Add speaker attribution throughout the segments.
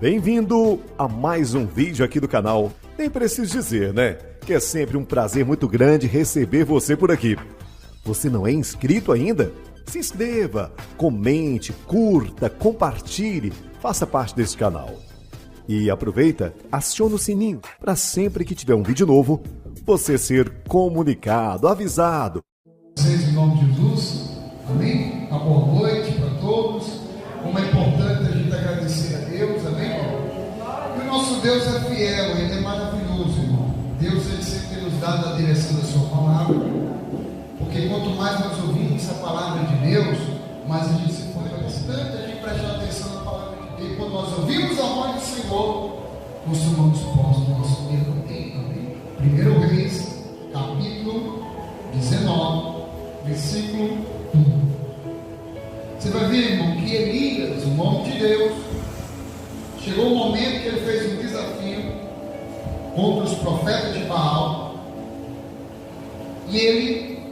Speaker 1: Bem-vindo a mais um vídeo aqui do canal. Nem preciso dizer, né? Que é sempre um prazer muito grande receber você por aqui. Você não é inscrito ainda? Se inscreva, comente, curta, compartilhe, faça parte desse canal. E aproveita, aciona o sininho para sempre que tiver um vídeo novo, você ser comunicado, avisado.
Speaker 2: Vocês, em nome de Jesus, amém? Uma boa noite para todos. Como é importante a gente agradecer a Deus, amém, irmão? E o nosso Deus é fiel, Ele é maravilhoso, irmão. Deus, Ele sempre tem nos dado a direção da sua palavra, porque quanto mais nós ouvimos a palavra de Deus, mais a gente se põe bastante, a gente presta atenção na palavra de Deus. Quando nós ouvimos a voz do Senhor, nós tomamos posse do nosso Deus, amém? 1 Reis, capítulo 19, versículo 1. Você vai ver, irmão, que Elias, o nome de Deus, chegou um momento que ele fez um desafio contra os profetas de Baal, e ele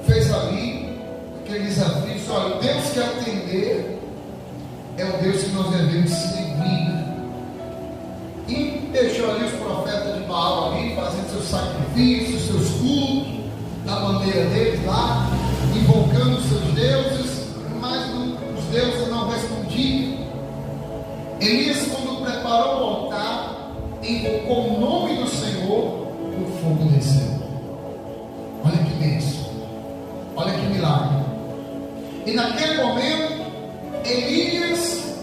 Speaker 2: fez ali aquele desafio, disse: olha, o Deus que atender é o Deus que nós devemos seguir. E deixou ali os profetas de Baal ali, fazendo seus sacrifícios, seus cultos, da maneira deles lá, invocando os seus deuses, mas os deuses não respondiam. Elias, quando preparou o altar, invocou o nome do Senhor, o fogo desceu. Olha que bênção, olha que milagre. E naquele momento, Elias,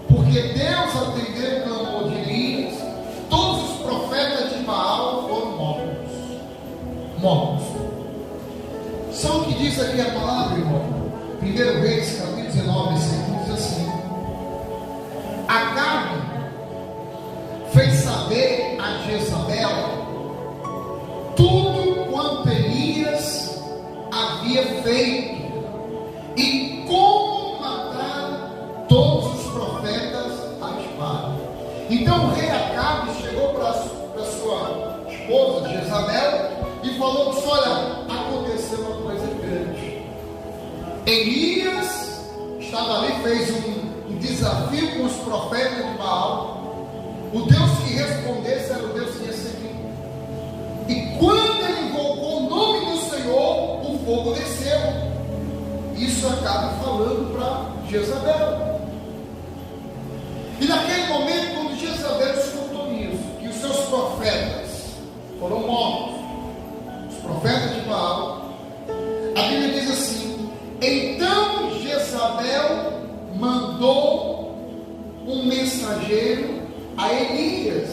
Speaker 2: porque Deus atendeu o clamor de Elias, todos os profetas de Baal foram mortos. Só o que diz aqui a palavra, irmão. 1 Reis, capítulo 19, versículo, diz assim: Acabe fez saber a Jezabel tudo quanto Elias havia feito e como matar todos os profetas à espada. Então o rei Acabe chegou para sua esposa Jezabel e falou que: olha, aconteceu uma coisa grande. Elias estava ali, fez um desafio com os profetas de Baal. O Deus que respondesse era o Deus que ia seguir. E quando ele invocou o nome do Senhor, o fogo desceu. Isso acaba falando para Jezabel. E naquele momento, quando Jezabel escutou isso, que os seus profetas foram mortos, os profetas de Baal, a Bíblia diz assim: então Jezabel mandou um mensageiro a Elias,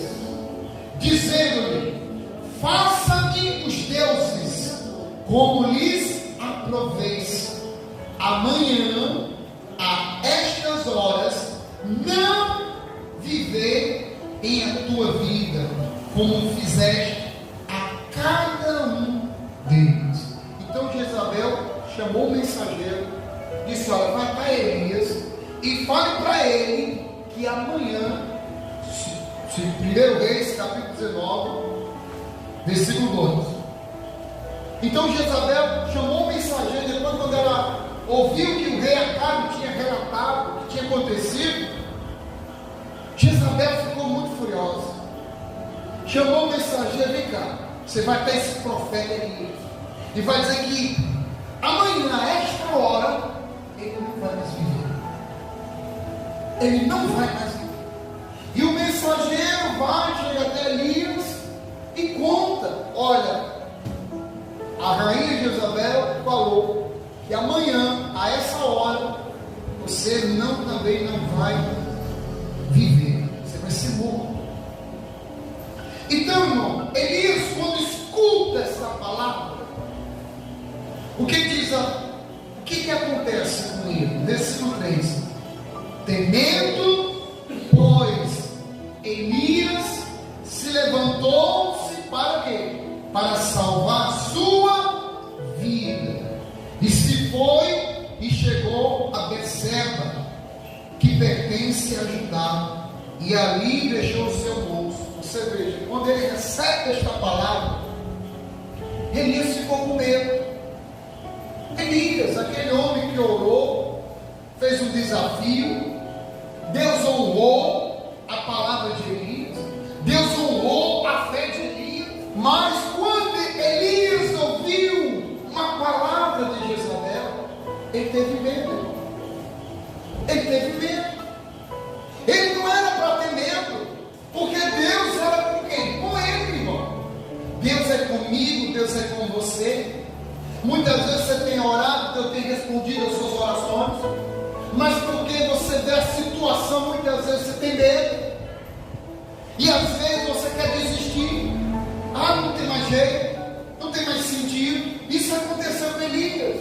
Speaker 2: dizendo-lhe: faça-me os deuses como lhes aproveis. Amanhã, a estas horas, não viver em a tua vida, como fizeste a cada um deles. Então Jezabel chamou o mensageiro, disse: olha, vai para Elias e fale para ele que amanhã, 1 Reis, capítulo 19, versículo 2. Então Jezabel chamou o mensageiro. Depois, quando ela ouviu que o rei Acabe tinha relatado o que tinha acontecido, Jezabel ficou muito furiosa. Chamou o mensageiro: vem cá, você vai ter esse profeta Elias e vai dizer que amanhã, a esta hora, ele não vai mais viver. Ele não vai mais viver. E o mensageiro vai, chega até Elias e conta: olha, a rainha Jezabel falou que amanhã, a essa hora, você também não vai viver. Você vai ser morto. Então, irmão, Elias, quando escuta essa palavra, o que acontece com ele? Versículo 3: temendo, pois, Elias se levantou-se para quê? Para salvar a sua vida. E se foi e chegou a Berseba, que pertence a Judá, e ali deixou o seu moço. Você veja, quando ele recebe esta palavra, Elias ficou com medo. Elias, aquele homem que orou, fez um desafio, Deus honrou Muitas vezes você tem orado, Deus tem respondido as suas orações, mas porque você vê a situação, muitas vezes você tem medo, e às vezes você quer desistir. Ah, não tem mais jeito, não tem mais sentido. Isso aconteceu com Elias.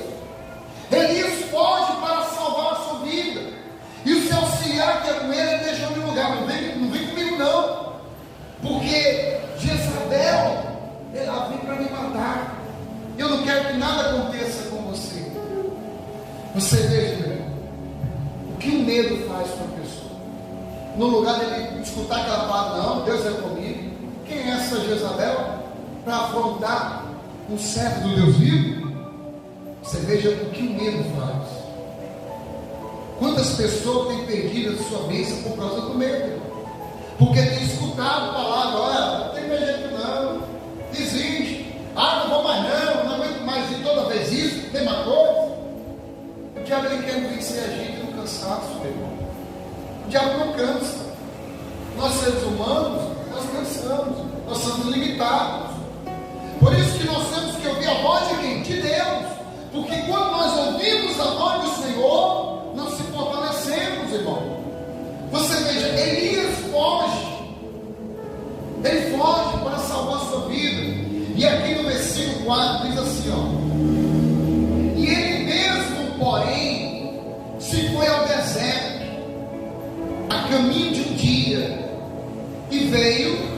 Speaker 2: Elias foge para salvar a sua vida, e o seu auxiliar que é com ele deixou de lugar. Não vem comigo não, porque Jezabel, ela vem para me matar. Eu não quero que nada aconteça com você. Você veja, meu irmão, o que o medo faz com a pessoa. No lugar dele escutar aquela palavra, não, Deus é comigo. Quem é essa Jezabel para afrontar um servo do Deus vivo? Você veja o que o medo faz. Quantas pessoas têm perdido a sua bênção por causa do medo? Porque tem escutado a palavra, olha, não tem mais jeito não, desiste. Ah, não vou mais não aguento mais, e toda vez isso, mesma coisa. O diabo ele quer vencer a gente no cansaço, meu irmão. O diabo não cansa. Nós seres humanos, nós cansamos, nós somos limitados. Por isso que nós temos que ouvir a voz de quem? De Deus. Porque quando nós ouvimos a voz do Senhor, nós se fortalecemos, irmão. Você veja, Elias foge. Ele foge para salvar a sua vida. E aqui no versículo 4 diz assim, ó: e ele mesmo, porém, se foi ao deserto, a caminho de um dia, e veio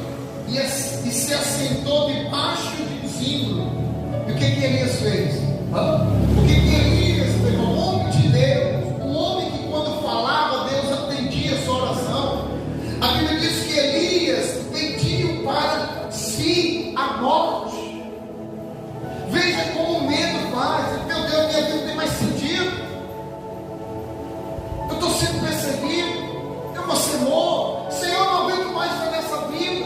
Speaker 2: e se assentou debaixo de um zimbro. E o que Elias fez? O que Elias fez? Um homem de Deus, um homem que quando falava, Deus atendia a sua oração. A Bíblia diz que Elias pediu para si a morte. Veja como o medo faz. Meu Deus, minha vida não tem mais sentido. Eu estou sendo perseguido. Eu vou ser morto. Senhor, não aguento mais viver nessa vida.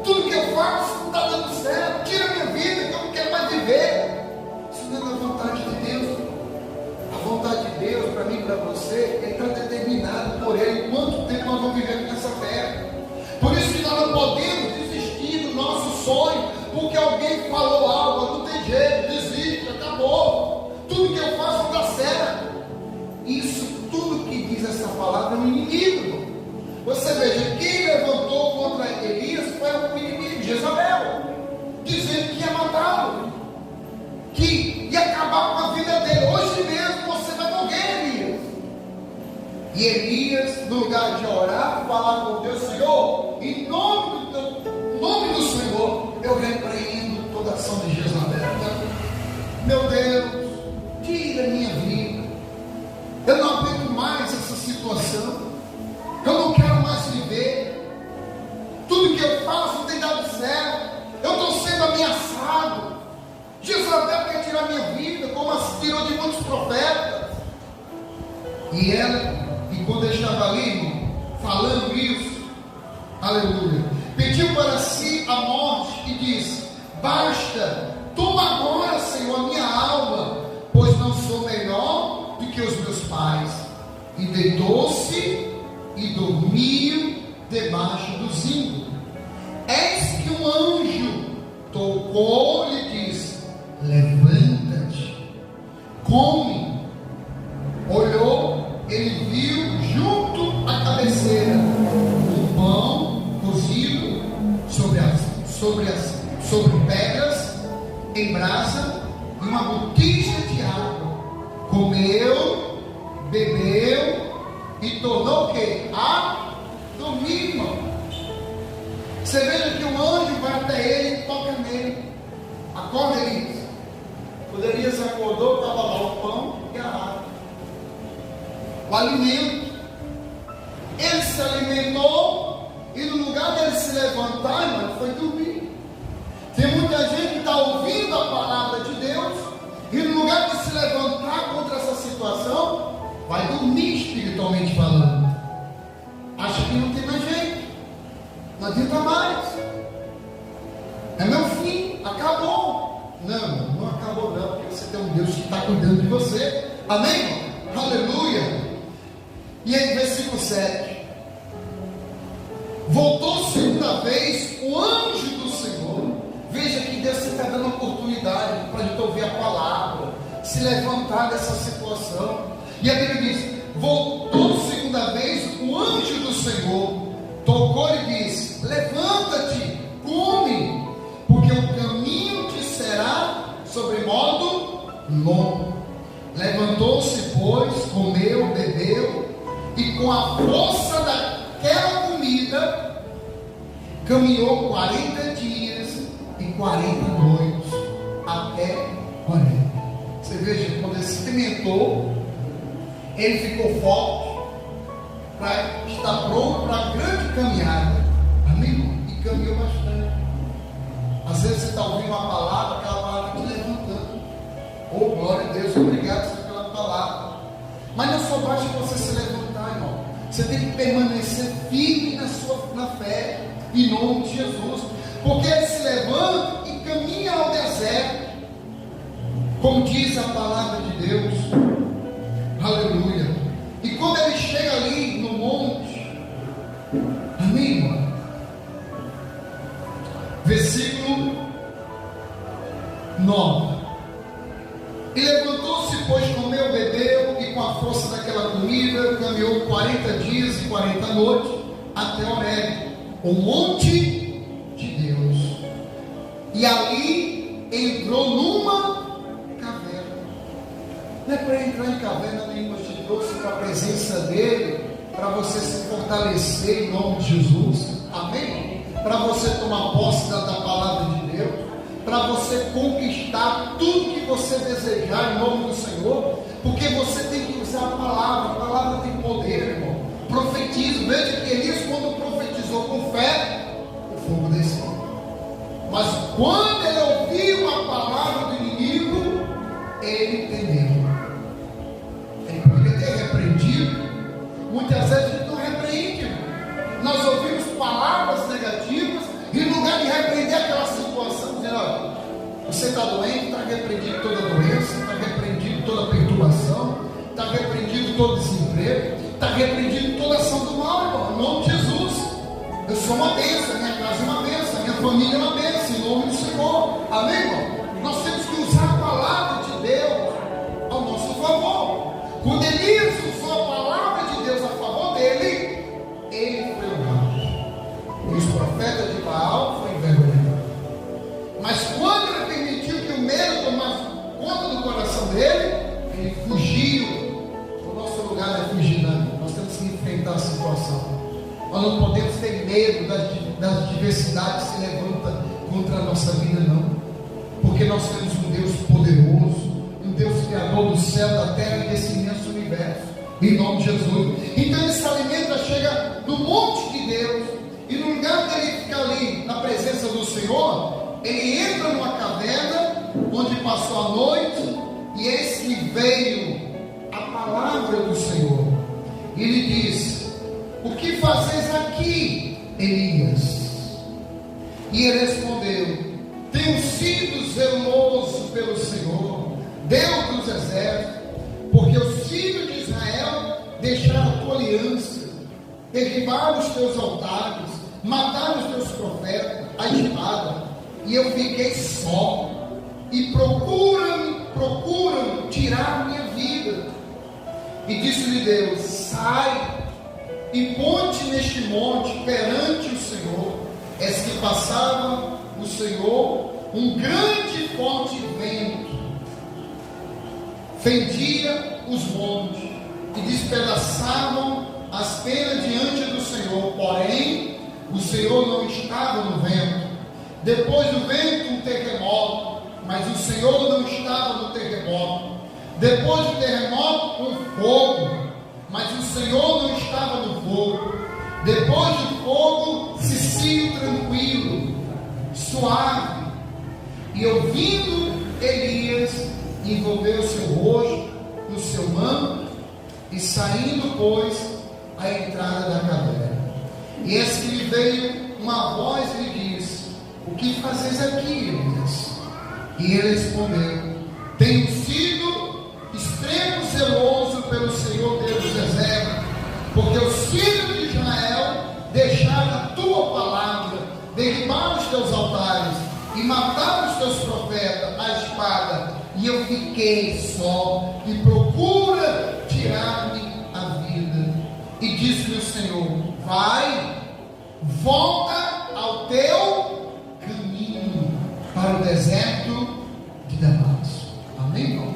Speaker 2: Tudo que eu faço não está dando certo. Tira a minha vida, que eu não quero mais viver. Isso não é a vontade de Deus. A vontade de Deus para mim e para você está determinada por Ele. Quanto tempo nós vamos viver nessa terra? Por isso que nós não podemos desistir do nosso sonho, porque alguém falou algo, não tem jeito, desiste, acabou. Tudo que eu faço não dá certo. Isso, tudo que diz essa palavra é um inimigo. Você veja, quem levantou contra Elias foi o inimigo, Jezabel, dizendo que ia matá-lo, que ia acabar com a vida dele. Hoje mesmo você vai morrer, Elias. E Elias, no lugar de orar, falar com Deus: Senhor, em nome do Senhor, eu repreendo toda ação de Jezabel. Meu Deus, tira a minha vida. Eu não aguento mais essa situação. Eu não quero mais viver. Tudo que eu faço não tem dado certo. Eu estou sendo ameaçado. Jezabel quer tirar minha vida, como tirou de muitos profetas. E quando ele estava ali, falando isso, aleluia, pediu para si a morte e disse: basta, toma agora, Senhor, a minha alma, pois não sou melhor do que os meus pais. E deitou-se e dormiu debaixo do zimbro. Eis que um anjo tocou-lhe e disse: levanta-te, come. Olhou, ele viu junto à cabeceira um pão cozido sobre pedras em brasa e uma botija de água. Comeu, bebeu e tornou o quê? A dormir, irmão. Você veja que um anjo vai até ele e toca nele. Acorda, Elias. Quando Elias acordou, estava lá o pão e a água, o alimento. Ele se alimentou e no lugar dele se levantar, irmão, foi dormir. Tem muita gente que está ouvindo a palavra de Deus e no lugar de se levantar contra essa situação, vai dormir espiritualmente falando. Acha que não tem mais jeito, não adianta mais, é meu fim, acabou. Não acabou não, porque você tem um Deus que está cuidando de você. Amém? Aleluia. E aí, versículo 7. Voltou segunda vez o anjo do Senhor. Veja que Deus está dando oportunidade para a gente ouvir a palavra. levantar dessa situação. E a Bíblia diz: voltou segunda vez o anjo do Senhor, tocou e disse: levanta-te, come, porque o caminho te será sobremodo longo. Levantou-se, pois, comeu, bebeu, e com a força daquela comida caminhou 40 dias e 40 noites até Horebe. Você veja, quando ele se alimentou, ele ficou forte para estar pronto para a grande caminhada. Amém? E caminhou bastante. Às vezes você está ouvindo uma palavra, aquela palavra te levantando. Oh, glória a Deus, obrigado pela palavra. Mas não só basta você se levantar, irmão. Você tem que permanecer firme na fé, em nome de Jesus. Porque ele se levanta e caminha ao deserto, como diz a palavra de Deus. Aleluia. E quando ele chega ali no monte, amém, irmão? Versículo 9. E levantou-se, pois comeu, bebeu, e com a força daquela comida caminhou 40 dias e 40 noites até Horebe, o monte de Deus. E ali entrou numa caverna. Não é para entrar em caverna nenhuma, te trouxe para a presença dele, para você se fortalecer em nome de Jesus. Amém? Para você tomar posse da palavra de Deus, para você conquistar tudo que você desejar em nome do Senhor, porque você tem que usar a palavra tem poder, irmão. Profetiza. Veja que Elias, quando profetizou com fé, o fogo desceu. Mas quando ele ouviu a palavra do inimigo, ele temeu. Ele poderia ter repreendido. Muitas vezes a gente não repreende. Nós ouvimos palavras negativas, e no lugar de repreender aquela situação, dizendo: olha, você está doente, está repreendido toda doença, está repreendido toda perturbação, está repreendido todo desemprego, está repreendido toda ação do mal, irmão, em nome de Jesus. Eu sou uma bênção, minha casa é uma bênção, minha família é uma bênção, em nome do Senhor. Amém, irmão? Nós temos que usar a palavra de Deus ao nosso favor. Quando Elias usou a palavra de Deus a favor dele, ele foi honrado. E os profetas de Baal foram envergonhados. Mas quando ele permitiu que o medo tomasse conta do coração dele, ele fugiu. O nosso lugar não é fugir, não. Nós temos que enfrentar a situação. Nós não podemos ter medo das diversidades que se levantam contra a nossa vida, não. Porque nós temos um Deus poderoso, um Deus criador do céu, da terra e desse imenso universo, em nome de Jesus. Então ele se alimenta, chega no monte de Deus, e no lugar dele ficar ali na presença do Senhor, ele entra numa caverna onde passou a noite, e eis que veio a palavra do Senhor. E ele diz: o que fazes aqui, Elias? E ele respondeu: tenho sido zeloso pelo Senhor, Deus dos exércitos, porque os filhos de Israel deixaram a tua aliança, derribaram os teus altares, mataram os teus profetas, a espada, e eu fiquei só, e procuram tirar minha vida. E disse-lhe Deus: sai e ponte neste monte perante o Senhor. Eis que passava o Senhor um grande e forte vento, fendia os montes e despedaçavam as penas diante do Senhor. Porém, o Senhor não estava no vento. Depois do vento, um terremoto, mas o Senhor não estava no terremoto. Depois do terremoto, um fogo, mas o Senhor não estava no fogo. Depois do fogo, cicio tranquilo, suave. E ouvindo Elias, envolveu seu rosto no seu manto, e saindo, pois, à entrada da caverna. E eis que lhe veio uma voz e lhe disse: o que fazes aqui, Elias? E ele respondeu: tenho sido extremo zeloso pelo Senhor Deus dos exércitos, porque os filhos de Israel deixaram a tua palavra, derribaram os teus altares e mataram os teus profetas, a espada, e eu fiquei só, e procura tirar-me a vida. E disse-lhe o Senhor: vai, volta ao teu caminho para o deserto de Damasco. Amém, irmão?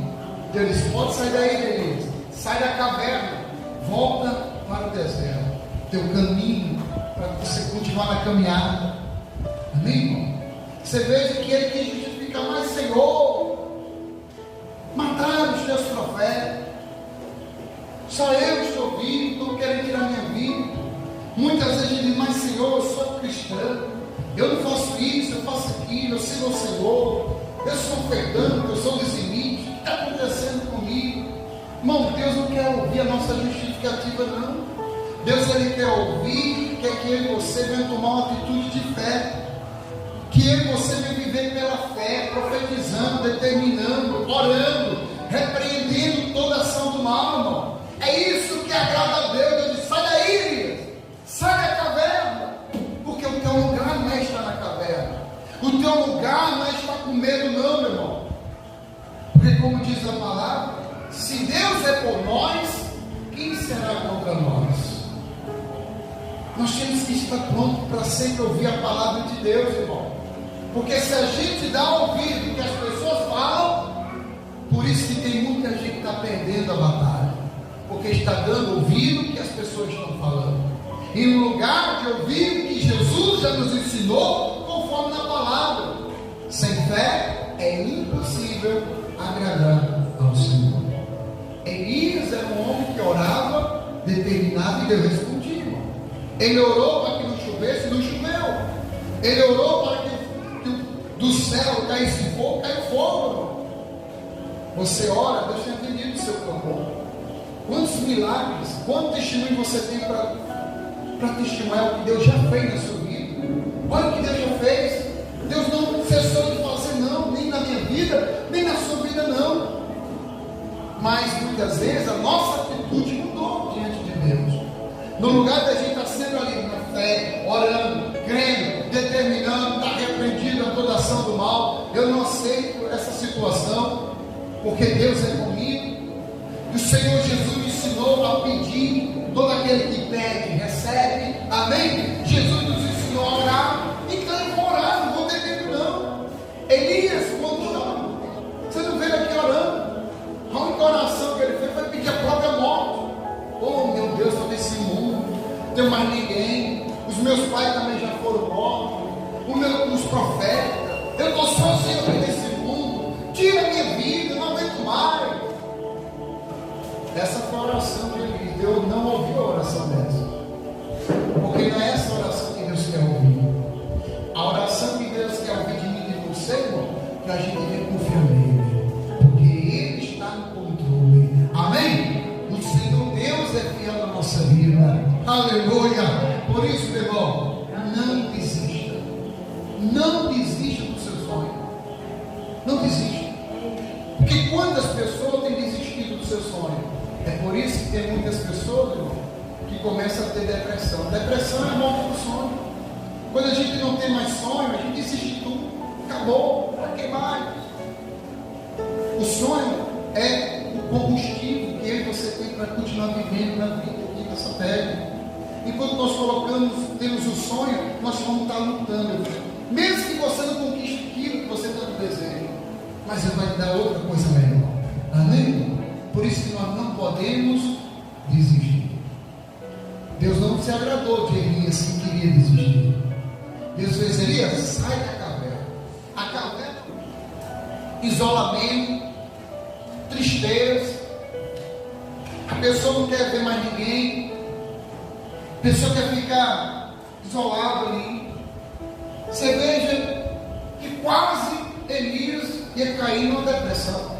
Speaker 2: Deus disse: pode sair daí, beleza, sai da caverna, volta para o deserto, teu caminho, para você continuar na caminhada. Amém, irmão? Você veja que ele quis justificar, mas Senhor, mataram os teus profetas, só eu estou vivo, estou querendo tirar minha vida. Muitas vezes a gente diz: mas Senhor, eu sou cristão, eu não faço isso, eu faço aquilo, eu sirvo ao Senhor, eu sou ofertante, eu sou dizimista, o que está acontecendo comigo? Irmão, Deus não quer ouvir a nossa justificativa, não. Deus, ele quer ouvir, quer que eu e você venham tomar uma atitude de fé, que eu e você venham viver pela fé, profetizando, determinando, orando, repreendendo toda ação do mal, irmão. É isso que agrada a Deus. Eu disse: sai daí, Elias, sai da caverna, porque o teu lugar não é estar na caverna, o teu lugar não é estar com medo, não, meu irmão. Porque, como diz a palavra, se Deus é por nós, quem será contra nós? Nós temos que estar prontos para sempre ouvir a palavra de Deus, irmão. Porque se a gente dá ouvido que as pessoas falam, por isso que tem muita gente que está perdendo a batalha, porque está dando ouvido que as pessoas estão falando, e no lugar de ouvir o que Jesus já nos ensinou, conforme na palavra. Sem fé é impossível agradar ao Senhor. Elias era um homem que orava, determinado, e Deus respondia. Ele orou para que não chovesse, não choveu. Ele orou para que do céu caísse fogo, caiu fogo. Você ora, Deus tem atendido o seu clamor. Quantos milagres, quanto testemunho você tem para testemunhar o que Deus já fez na sua vida? Olha o que Deus já fez. Deus não cessou de fazer, não, nem na minha vida, nem na sua vida, não. Mas muitas vezes a nossa atitude mudou diante de Deus. No lugar da gente estar sendo ali na fé, orando, crendo, determinando, está repreendido a toda ação do mal. Eu não aceito essa situação, porque Deus é comigo. E o Senhor Jesus me ensinou a pedir. Todo aquele que pede, recebe. Amém? Jesus nos ensinou a orar. Então eu vou orar, não vou ter medo, não. Elias, quando chora, você não vê ele aqui orando. A única oração que ele fez foi pedir a própria morte. Oh, meu Deus, estou nesse mundo, não tenho mais ninguém. Os meus pais também já foram mortos. Os profetas, eu estou sozinho aqui nesse mundo. Tira a minha vida, eu não aguento mais. Essa foi a oração que ele deu. Deus não ouviu a oração dessa, porque não é essa oração que Deus quer ouvir. A oração que Deus quer ouvir de mim e de você, irmão, que a gente venha confiar nele, porque Ele está no controle. Amém? O Senhor Deus é fiel na nossa vida. Aleluia. Por isso, meu irmão, não desista. Não desista do seu sonho. Não desista. Porque quantas pessoas têm desistido do seu sonho? É por isso que tem muitas pessoas, irmão, que começam a ter depressão. Depressão é a morte do sonho. Quando a gente não tem mais sonho, a gente desiste de tudo. Acabou. Para que mais? O sonho é o combustível que eu e você tem para continuar vivendo na vida aqui nessa terra. Enquanto nós temos o sonho, nós vamos estar lutando. Mesmo que você não conquiste aquilo que você tanto deseja, mas Ele vai te dar outra coisa melhor. Amém? Por isso que nós não podemos desistir. Deus não se agradou de Elias que queria desistir. Deus fez: Elias, sai da caverna. A caverna, isolamento, tristeza, a pessoa não quer ver mais ninguém, a pessoa quer ficar isolada ali. Você veja que quase Elias ia cair numa depressão.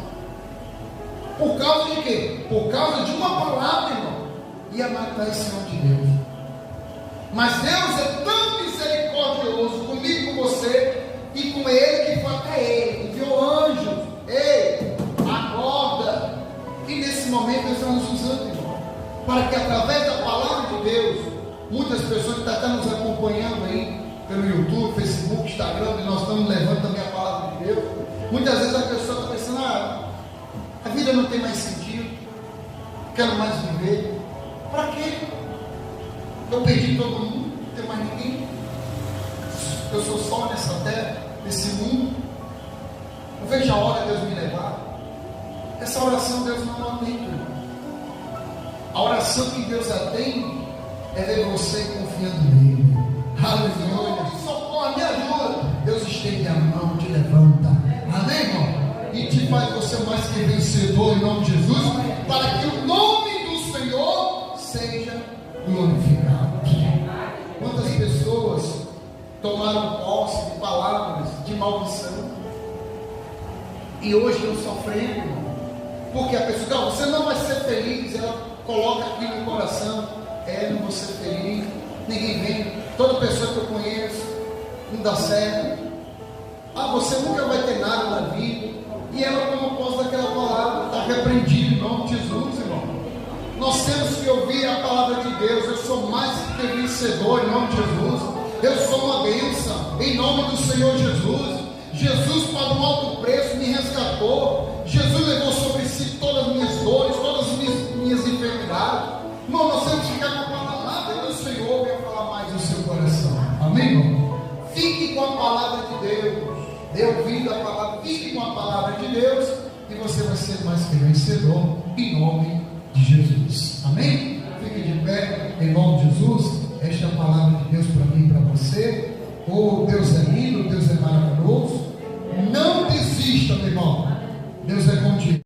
Speaker 2: Por causa de quê? Por causa de uma palavra, irmão, ia matar esse homem de Deus. Mas Deus é tão misericordioso comigo, com você e com ele, que foi até ele, enviou anjos. Ei, acorda. E nesse momento Deus está nos usando, irmão, para que através da palavra de Deus, muitas pessoas que estão nos acompanhando aí pelo YouTube, Facebook, Instagram, e nós estamos levando também a palavra de de Deus. Muitas vezes a pessoa está pensando, a vida não tem mais sentido, quero mais viver. Para quê? Eu perdi todo mundo, não tem mais ninguém. Eu sou só nessa terra, nesse mundo. Eu vejo a hora de Deus me levar. Essa oração Deus não atende, irmão. A oração que Deus atende é ver você confiando nele. Aleluia. Socorre, me ajuda. Deus estende a mão, te levanta. Amém, irmão? E te faz você mais que vencedor em nome de Jesus, para que o nome do Senhor seja glorificado. Quantas pessoas tomaram posse de palavras de maldição e hoje estão sofrendo, irmão? Porque a pessoa, você não vai ser feliz, ela coloca aqui no coração, não vou ser feliz, ninguém vem, toda pessoa que eu conheço não dá certo, você nunca vai ter nada na vida, e ela toma posse daquela palavra, está repreendido em nome de Jesus, irmão. Nós temos que ouvir a palavra de Deus. Eu sou mais que vencedor em nome de Jesus, eu sou uma bênção em nome do Senhor Jesus. Jesus pagou um alto preço, me resgatou. Jesus levou sobre si todas as minhas dores, todas as minhas enfermidades. Irmão, nós temos que ficar com a palavra do Senhor, venha falar mais no seu coração. Amém, irmão? Fique com a palavra de Deus. Dê ouvido à palavra, fique com a palavra de Deus, e você vai ser mais que vencedor em nome de Jesus. Amém? Fique de pé em nome de Jesus. Esta é a palavra de Deus para mim e para você. Oh, Deus é lindo, Deus é maravilhoso. Não desista, meu irmão. Deus é contigo.